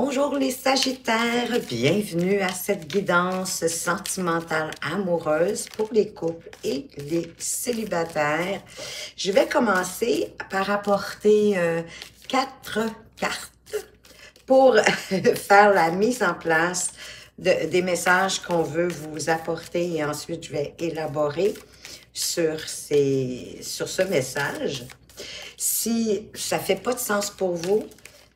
Bonjour les Sagittaires, bienvenue à cette guidance sentimentale amoureuse pour les couples et les célibataires. Je vais commencer par apporter 4 cartes pour faire la mise en place des messages qu'on veut vous apporter et ensuite je vais élaborer sur ce message. Si ça fait pas de sens pour vous,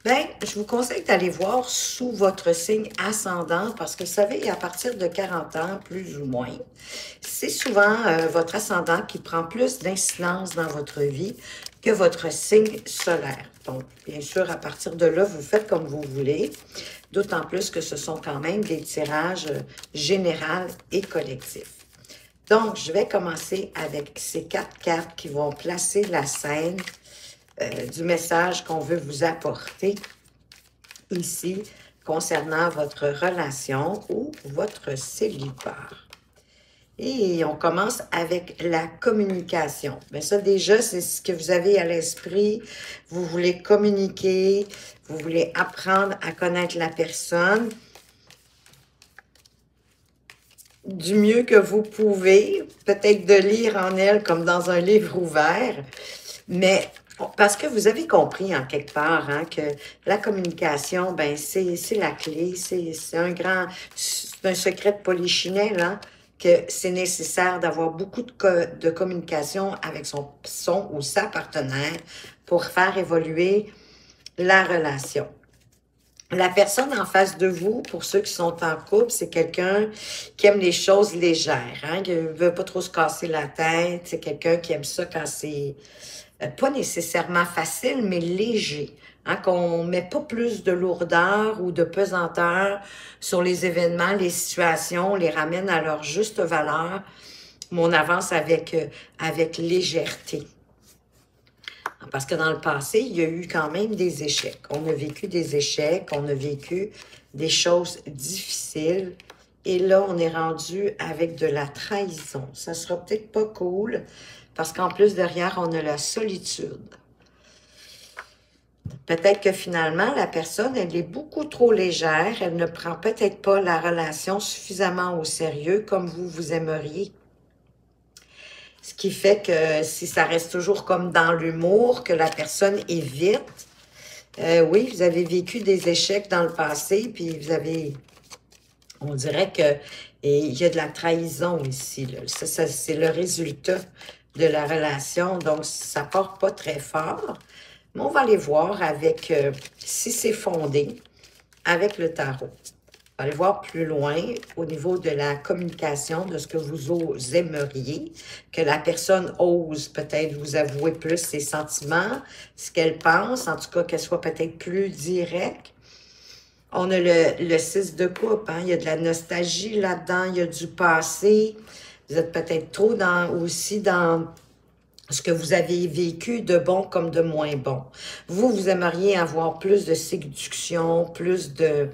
ben, je vous conseille d'aller voir sous votre signe ascendant parce que vous savez, à partir de 40 ans, plus ou moins, c'est souvent votre ascendant qui prend plus d'incidence dans votre vie que votre signe solaire. Donc, bien sûr, à partir de là, vous faites comme vous voulez, d'autant plus que ce sont quand même des tirages généraux et collectifs. Donc, je vais commencer avec ces 4 cartes qui vont placer la scène du message qu'on veut vous apporter ici concernant votre relation ou votre célibat. Et on commence avec la communication. Bien ça déjà, c'est ce que vous avez à l'esprit. Vous voulez communiquer, vous voulez apprendre à connaître la personne du mieux que vous pouvez, peut-être de lire en elle comme dans un livre ouvert, mais parce que vous avez compris en quelque part hein, que la communication, ben c'est la clé, c'est un secret de polichinelle, hein, que c'est nécessaire d'avoir beaucoup de communication avec son ou sa partenaire pour faire évoluer la relation. La personne en face de vous, pour ceux qui sont en couple, c'est quelqu'un qui aime les choses légères, hein, qui ne veut pas trop se casser la tête, c'est quelqu'un qui aime ça quand c'est pas nécessairement facile, mais léger, hein, qu'on ne met pas plus de lourdeur ou de pesanteur sur les événements, les situations, on les ramène à leur juste valeur, mais on avance avec légèreté. Parce que dans le passé, il y a eu quand même des échecs. On a vécu des échecs, on a vécu des choses difficiles. Et là, on est rendu avec de la trahison. Ça sera peut-être pas cool, parce qu'en plus, derrière, on a la solitude. Peut-être que finalement, la personne, elle est beaucoup trop légère. Elle ne prend peut-être pas la relation suffisamment au sérieux comme vous aimeriez. Ce qui fait que si ça reste toujours comme dans l'humour, que la personne évite, oui, vous avez vécu des échecs dans le passé, puis vous avez, on dirait que il y a de la trahison ici. Là. Ça c'est le résultat de la relation, donc ça part pas très fort. Mais on va aller voir avec, si c'est fondé, avec le tarot. On va aller voir plus loin au niveau de la communication, de ce que vous aimeriez, que la personne ose peut-être vous avouer plus ses sentiments, ce qu'elle pense, en tout cas qu'elle soit peut-être plus directe. On a le 6 de coupe, hein? Il y a de la nostalgie là-dedans, il y a du passé. Vous êtes peut-être trop aussi dans ce que vous avez vécu de bon comme de moins bon. Vous aimeriez avoir plus de séduction, plus de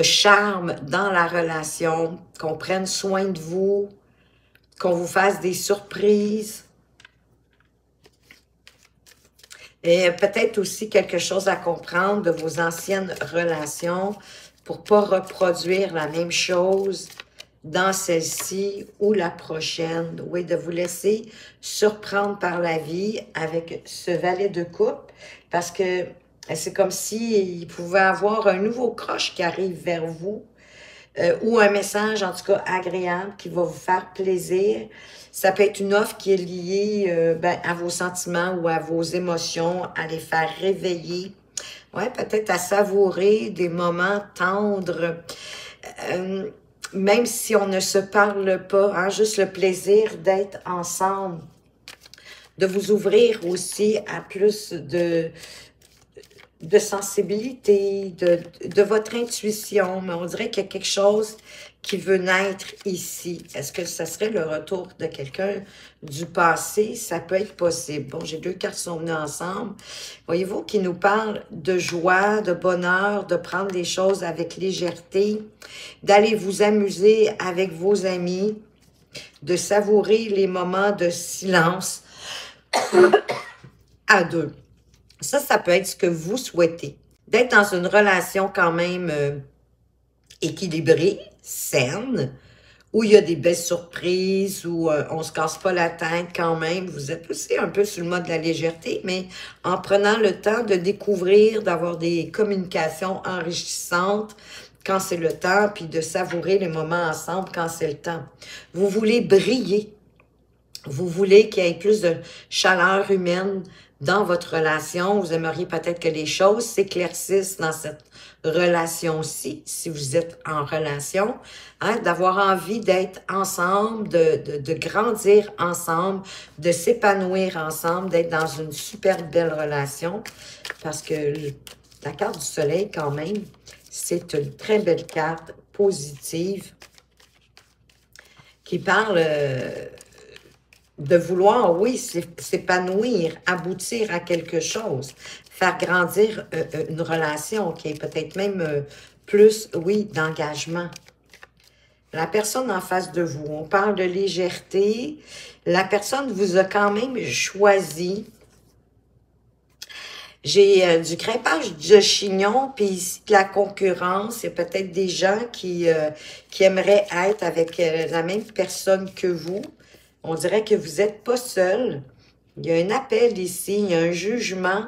charme dans la relation, qu'on prenne soin de vous, qu'on vous fasse des surprises. Et peut-être aussi quelque chose à comprendre de vos anciennes relations pour ne pas reproduire la même chose dans celle-ci ou la prochaine. Oui, de vous laisser surprendre par la vie avec ce valet de coupe parce que c'est comme s'il pouvait avoir un nouveau crush qui arrive vers vous ou un message, en tout cas, agréable qui va vous faire plaisir. Ça peut être une offre qui est liée à vos sentiments ou à vos émotions, à les faire réveiller. Ouais, peut-être à savourer des moments tendres. Même si on ne se parle pas, hein, juste le plaisir d'être ensemble. De vous ouvrir aussi à plus de sensibilité, de votre intuition, mais on dirait qu'il y a quelque chose qui veut naître ici. Est-ce que ça serait le retour de quelqu'un du passé? Ça peut être possible. Bon, j'ai 2 cartes qui sont venues ensemble. Voyez-vous, qui nous parlent de joie, de bonheur, de prendre les choses avec légèreté, d'aller vous amuser avec vos amis, de savourer les moments de silence à deux. Ça peut être ce que vous souhaitez. d'être dans une relation quand même équilibrée, saine, où il y a des belles surprises, où on se casse pas la tête quand même. Vous êtes aussi un peu sur le mode de la légèreté, mais en prenant le temps de découvrir, d'avoir des communications enrichissantes quand c'est le temps, puis de savourer les moments ensemble quand c'est le temps. Vous voulez briller. Vous voulez qu'il y ait plus de chaleur humaine dans votre relation. Vous aimeriez peut-être que les choses s'éclaircissent dans cette relation-ci, si vous êtes en relation, hein, d'avoir envie d'être ensemble, de grandir ensemble, de s'épanouir ensemble, d'être dans une super belle relation, parce que la carte du soleil, quand même, c'est une très belle carte positive qui parle de vouloir, oui, s'épanouir, aboutir à quelque chose, faire grandir une relation qui est peut-être même plus, oui, d'engagement. La personne en face de vous, on parle de légèreté, la personne vous a quand même choisi. J'ai du crêpage de chignon, puis ici de la concurrence. Il y a peut-être des gens qui aimeraient être avec la même personne que vous. On dirait que vous n'êtes pas seul. Il y a un appel ici, il y a un jugement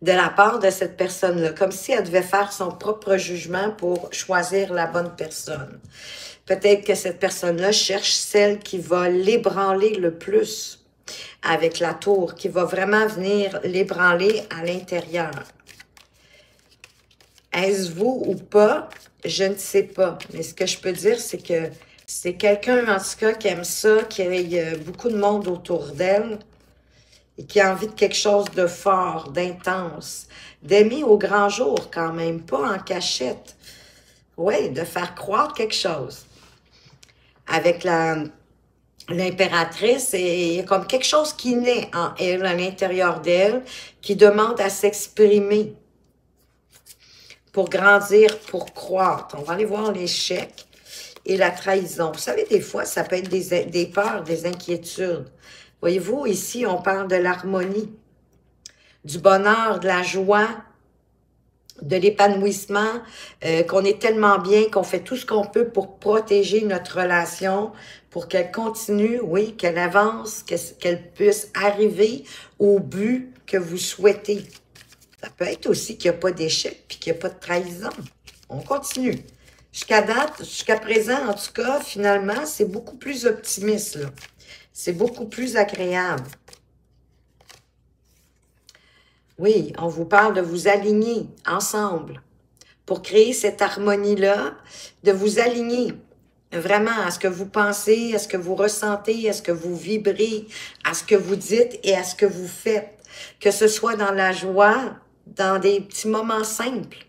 de la part de cette personne-là, comme si elle devait faire son propre jugement pour choisir la bonne personne. Peut-être que cette personne-là cherche celle qui va l'ébranler le plus avec la tour, qui va vraiment venir l'ébranler à l'intérieur. Est-ce vous ou pas? Je ne sais pas. Mais ce que je peux dire, c'est que c'est quelqu'un, en tout cas, qui aime ça, qui a beaucoup de monde autour d'elle et qui a envie de quelque chose de fort, d'intense, d'aimer au grand jour quand même, pas en cachette. Oui, de faire croire quelque chose. Avec l'impératrice, il y a comme quelque chose qui naît en elle, à l'intérieur d'elle, qui demande à s'exprimer pour grandir, pour croître. On va aller voir l'échec et la trahison. Vous savez, des fois, ça peut être des peurs, des inquiétudes. Voyez-vous, ici, on parle de l'harmonie, du bonheur, de la joie, de l'épanouissement, qu'on est tellement bien, qu'on fait tout ce qu'on peut pour protéger notre relation, pour qu'elle continue, oui, qu'elle avance, qu'elle puisse arriver au but que vous souhaitez. Ça peut être aussi qu'il n'y a pas d'échec puis qu'il n'y a pas de trahison. On continue. Jusqu'à date, jusqu'à présent, en tout cas, finalement, c'est beaucoup plus optimiste, là. C'est beaucoup plus agréable. Oui, on vous parle de vous aligner ensemble pour créer cette harmonie-là, de vous aligner vraiment à ce que vous pensez, à ce que vous ressentez, à ce que vous vibrez, à ce que vous dites et à ce que vous faites. Que ce soit dans la joie, dans des petits moments simples,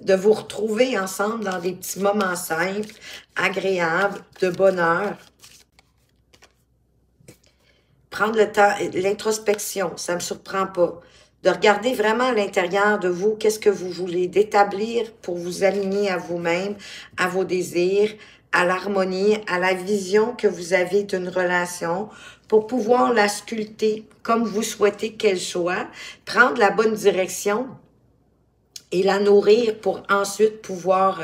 de vous retrouver ensemble dans des petits moments simples, agréables, de bonheur. Prendre le temps, l'introspection, ça ne me surprend pas. De regarder vraiment à l'intérieur de vous, qu'est-ce que vous voulez, d'établir pour vous aligner à vous-même, à vos désirs, à l'harmonie, à la vision que vous avez d'une relation, pour pouvoir la sculpter comme vous souhaitez qu'elle soit, prendre la bonne direction et la nourrir pour ensuite pouvoir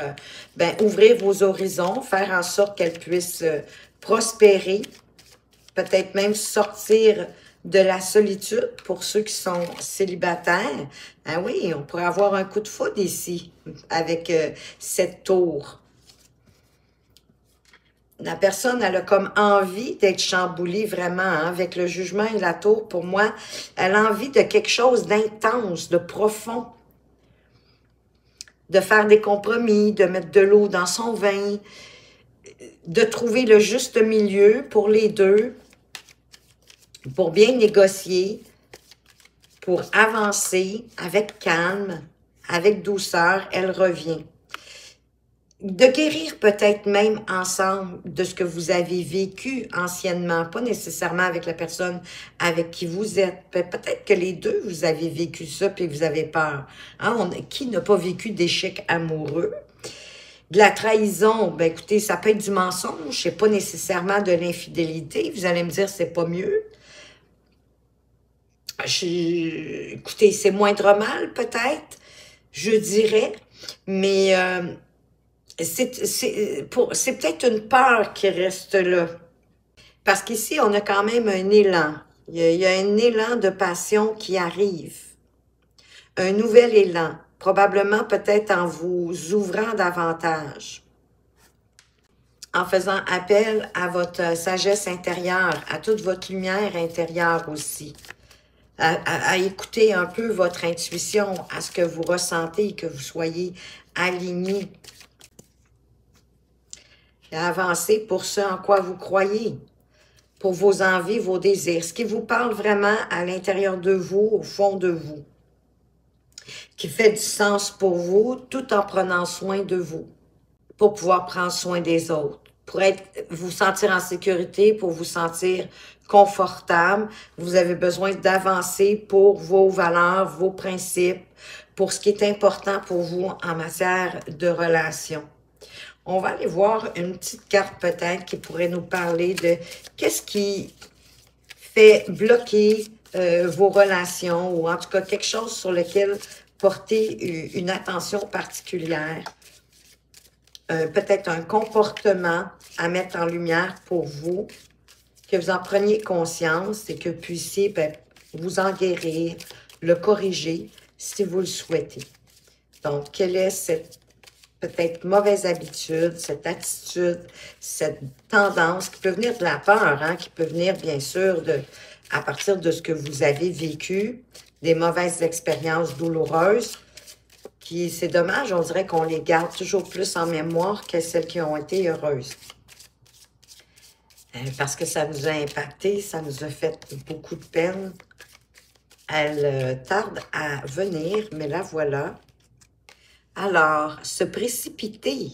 ouvrir vos horizons, faire en sorte qu'elle puisse prospérer, peut-être même sortir de la solitude pour ceux qui sont célibataires. Ah oui, on pourrait avoir un coup de foudre ici avec cette tour. La personne, elle a comme envie d'être chamboulée vraiment hein, avec le jugement et la tour. Pour moi, elle a envie de quelque chose d'intense, de profond. De faire des compromis, de mettre de l'eau dans son vin, de trouver le juste milieu pour les deux, pour bien négocier, pour avancer avec calme, avec douceur, elle revient. De guérir peut-être même ensemble de ce que vous avez vécu anciennement, pas nécessairement avec la personne avec qui vous êtes. Peut-être que les deux, vous avez vécu ça puis vous avez peur. Hein? Qui n'a pas vécu d'échec amoureux? De la trahison, ben écoutez, ça peut être du mensonge, c'est pas nécessairement de l'infidélité. Vous allez me dire, c'est pas mieux. Écoutez, c'est moindre mal peut-être, je dirais, mais c'est peut-être une peur qui reste là. Parce qu'ici, on a quand même un élan. Il y a un élan de passion qui arrive. Un nouvel élan. Probablement peut-être en vous ouvrant davantage. En faisant appel à votre sagesse intérieure, à toute votre lumière intérieure aussi. À écouter un peu votre intuition, à ce que vous ressentez, que vous soyez aligné. Et à avancer pour ce en quoi vous croyez. Pour vos envies, vos désirs, ce qui vous parle vraiment à l'intérieur de vous, au fond de vous, qui fait du sens pour vous, tout en prenant soin de vous, pour pouvoir prendre soin des autres, pour vous sentir en sécurité, pour vous sentir confortable. Vous avez besoin d'avancer pour vos valeurs, vos principes, pour ce qui est important pour vous en matière de relations. On va aller voir une petite carte peut-être qui pourrait nous parler de qu'est-ce qui fait bloquer vos relations ou en tout cas quelque chose sur lequel porter une attention particulière. Peut-être un comportement à mettre en lumière pour vous, que vous en preniez conscience et que vous puissiez vous en guérir, le corriger si vous le souhaitez. Donc, quelle est cette peut-être mauvaise habitude, cette attitude, cette tendance qui peut venir de la peur, hein, qui peut venir bien sûr à partir de ce que vous avez vécu, des mauvaises expériences douloureuses, qui c'est dommage, on dirait qu'on les garde toujours plus en mémoire que celles qui ont été heureuses. Parce que ça nous a impacté, ça nous a fait beaucoup de peine. Elle tarde à venir, mais la voilà. Alors, se précipiter.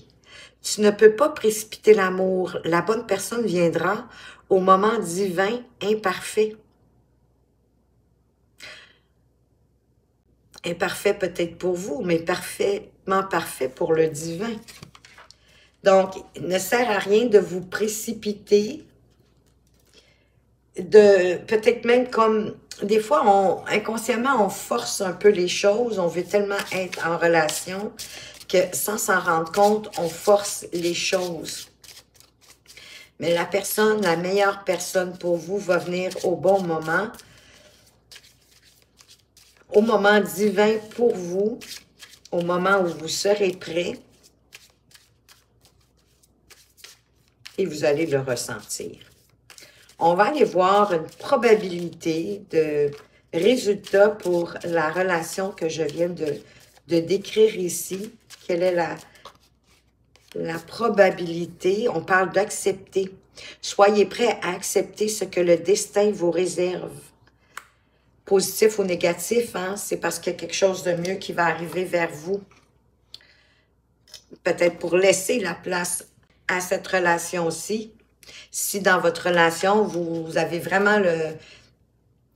Tu ne peux pas précipiter l'amour. La bonne personne viendra au moment divin imparfait. Imparfait peut-être pour vous, mais parfaitement parfait pour le divin. Donc, il ne sert à rien de vous précipiter, peut-être même comme, des fois, inconsciemment, on force un peu les choses, on veut tellement être en relation que sans s'en rendre compte, on force les choses. Mais la personne, la meilleure personne pour vous va venir au bon moment, au moment divin pour vous, au moment où vous serez prêt, et vous allez le ressentir. On va aller voir une probabilité de résultat pour la relation que je viens de décrire ici. Quelle est la probabilité? On parle d'accepter. Soyez prêts à accepter ce que le destin vous réserve. Positif ou négatif, hein? C'est parce qu'il y a quelque chose de mieux qui va arriver vers vous. Peut-être pour laisser la place à cette relation-ci. Si dans votre relation, vous avez vraiment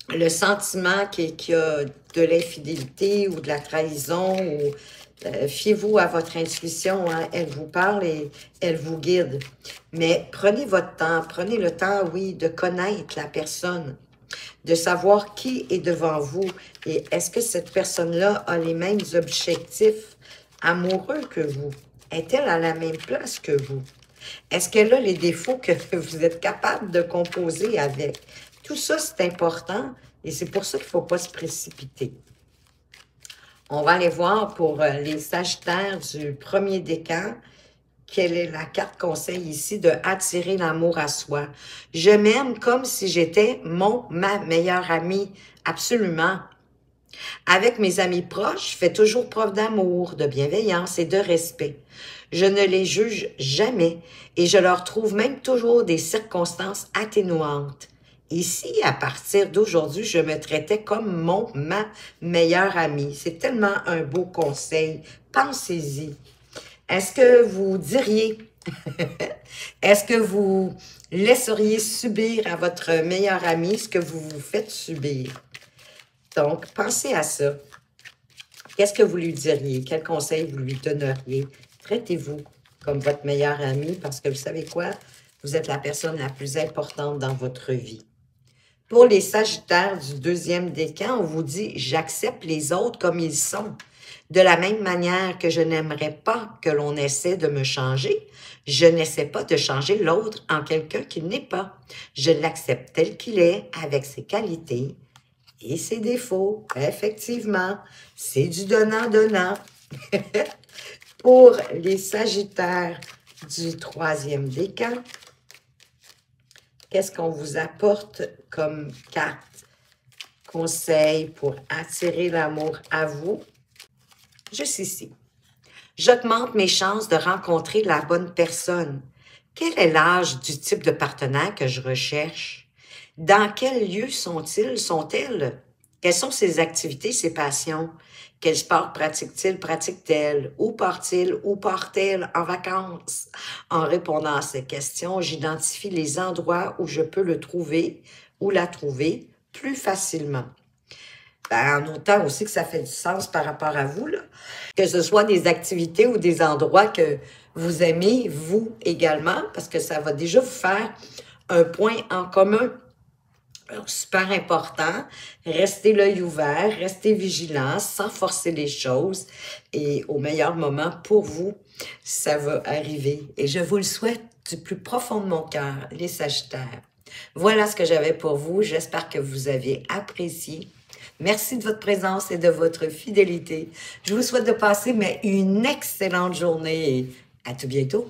le sentiment qu'il y a de l'infidélité ou de la trahison, ou fiez-vous à votre intuition, hein, elle vous parle et elle vous guide. Mais prenez votre temps, prenez le temps, oui, de connaître la personne, de savoir qui est devant vous et est-ce que cette personne-là a les mêmes objectifs amoureux que vous? Est-elle à la même place que vous? Est-ce qu'elle a les défauts que vous êtes capable de composer avec? Tout ça, c'est important et c'est pour ça qu'il ne faut pas se précipiter. On va aller voir pour les Sagittaires du premier décan. Quelle est la carte conseil ici de attirer l'amour à soi? Je m'aime comme si j'étais ma meilleure amie. Absolument. Avec mes amis proches, je fais toujours preuve d'amour, de bienveillance et de respect. Je ne les juge jamais et je leur trouve même toujours des circonstances atténuantes. Ici, à partir d'aujourd'hui, je me traitais comme ma meilleure amie. C'est tellement un beau conseil. Pensez-y. Est-ce que vous diriez, est-ce que vous laisseriez subir à votre meilleure amie ce que vous vous faites subir? Donc, pensez à ça. Qu'est-ce que vous lui diriez? Quel conseil vous lui donneriez? Traitez-vous comme votre meilleure amie parce que vous savez quoi? Vous êtes la personne la plus importante dans votre vie. Pour les Sagittaires du deuxième décan, on vous dit « J'accepte les autres comme ils sont. De la même manière que je n'aimerais pas que l'on essaie de me changer, je n'essaie pas de changer l'autre en quelqu'un qu'il n'est pas. Je l'accepte tel qu'il est, avec ses qualités et ses défauts. » Effectivement, c'est du donnant-donnant. Pour les Sagittaires du troisième décan, qu'est-ce qu'on vous apporte comme carte conseil pour attirer l'amour à vous? Juste ici. J'augmente mes chances de rencontrer la bonne personne. Quel est l'âge du type de partenaire que je recherche? Dans quel lieu sont-ils, sont-elles? Quelles sont ses activités, ses passions? Quel sport pratique-t-il, pratique-t-elle? Où part-il, où part-elle en vacances? En répondant à ces questions, j'identifie les endroits où je peux le trouver ou la trouver plus facilement. Ben, en autant aussi que ça fait du sens par rapport à vous, là. Que ce soit des activités ou des endroits que vous aimez, vous également, parce que ça va déjà vous faire un point en commun. Alors, super important, restez l'œil ouvert, restez vigilant, sans forcer les choses. Et au meilleur moment pour vous, ça va arriver. Et je vous le souhaite du plus profond de mon cœur, les Sagittaires. Voilà ce que j'avais pour vous. J'espère que vous avez apprécié. Merci de votre présence et de votre fidélité. Je vous souhaite de passer une excellente journée et à tout bientôt.